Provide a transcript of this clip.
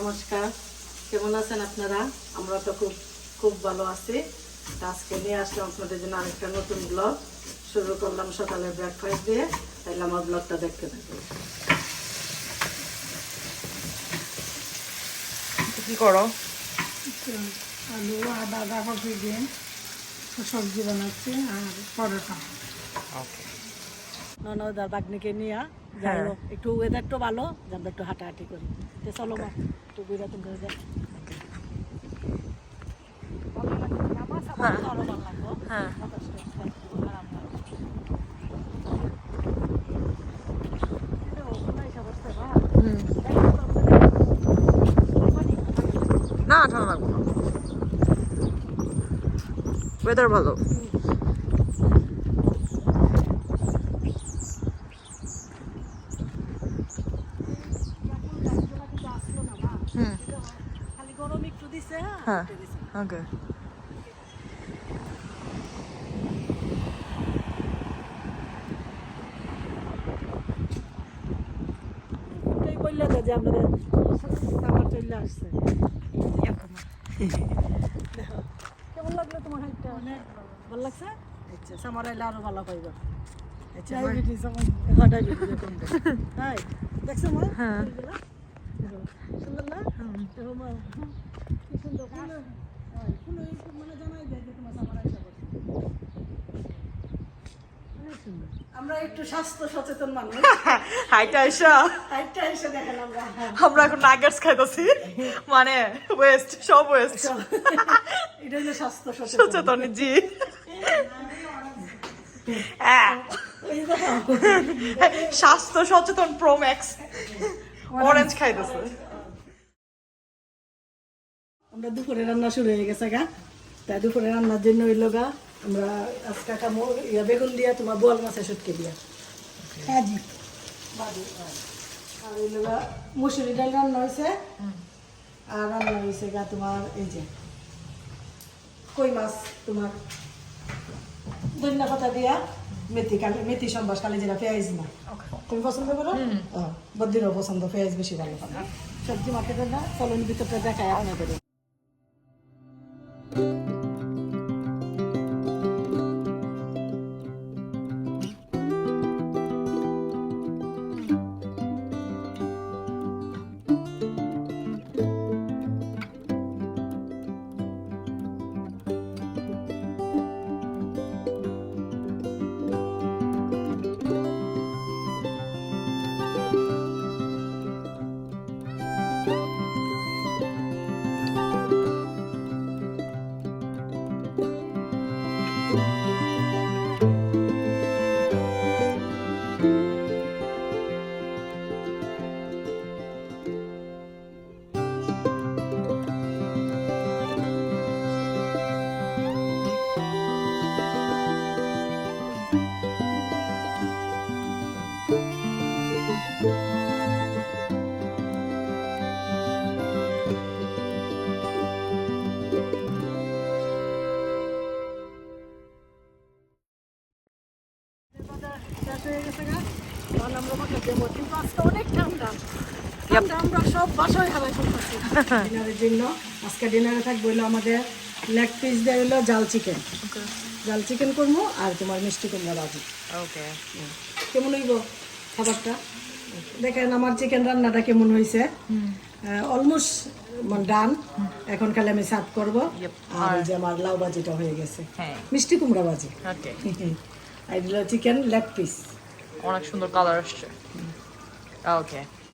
নমস্কার, কেমন আছেন আপনারা? আমরা তো খুব খুব ভালো আছি। আজকে নিয়ে আসলাম আপনাদের জন্য আরেকটা নতুন ব্লগ। শুরু করলাম সকালে ব্রেকফাস্ট দিয়ে, তাইলে আমার ব্লগটা দেখতে থাকুন। কি করো? আলু আর বাঁধাকপি দিয়ে সবজি বানাচ্ছি আর পরোটা। ননদ আর বাগনিকে নিয়ে যাই হোক, একটু ওয়েদারটা ভালো, যে আমরা একটু হাঁটাহাঁটি করি। তো চলো মা, একটু বিরাতন করে যাই। হ্যাঁ না ঠান্ডা লাগবো না, ওয়েদার ভালো। খালি গরম একটু দিছে। হ্যাঁ ওকে। এটাই বললে তো যে আমাদের খাবার চলে আসছে। দেখো কেমন লাগলো তোমার হাইটটা? অনেক ভালো লাগছে। আচ্ছা, সামার আইলে আরো ভালো পাইবা। আচ্ছা, ডায়াবেটিস আমার হ্যাঁ, ডায়াবেটিস কমবে। তাই দেখছো মা? হ্যাঁ। ফুলগুলা? দেখো, সুন্দর না? দেখো মা, কি সুন্দর ফুল। হয়, ফুল এই মানে জানাই দেয় যে তোমার সামার আইলে বসে। অনেক সুন্দর। আমরা একটু স্বাস্থ্য সচেতন মানুষ। হাইটা আইসা হাইটটা এসে দেখেন আমরা। আমরা এখন নাগেটস খাইতেছি, মানে ওয়েস্ট, সব ওয়েস্ট। এটা হলো স্বাস্থ্য সচেতন। সচেতন জি। স্বাস্থ্য সচেতন প্রো ম্যাক্স অরেঞ্জ খাইতেছে। আমরা দুপুরে রান্না শুরু হয়ে গেছে গা। তাই দুপুরে রান্নার জন্য হইলো গা আমরা আজকে খামো বেগুন দিয়া, তোমার বোয়াল মাছের শুটকি দিয়া কাজি আর হইলো গা মুসুরি ডাল রান্না হয়েছে। আর রান্না হয়েছে গা তোমার এই যে কই মাছ, তোমার ধনিয়া পাতা দিয়া মেথি সম্বাস কালি যেটা পেঁয়াজ না। তুমি পছন্দ করো? বদ্দিরও পছন্দ, পেঁয়াজ বেশি ভালো পাবে। সবজি মার্কেটের না, চলন ভিতরটা দেখায় আপনাদের। আমরা সব বাসায় হারাই ফেলতেছি ডিনারের জন্য। আজকে ডিনারে থাকবে হলো আমাদের লেগ পিস দিয়ে হলো জাল চিকেন। জাল চিকেন করবো আর তোমার মিষ্টি কুমড়া ভাজি। ওকে, কেমন হইব খাবারটা? দেখেন আমার চিকেন রান্নাটা কেমন হয়েছে। Almost done. এখন খালি আমি সার্ভ করবো। আর এই যে আমার লাউ ভাজিটা হয়ে গেছে, মিষ্টি কুমড়া ভাজি। ওকে, আর চিকেন লেগ পিস। অনেক সুন্দর কালার আসছে। ওকে।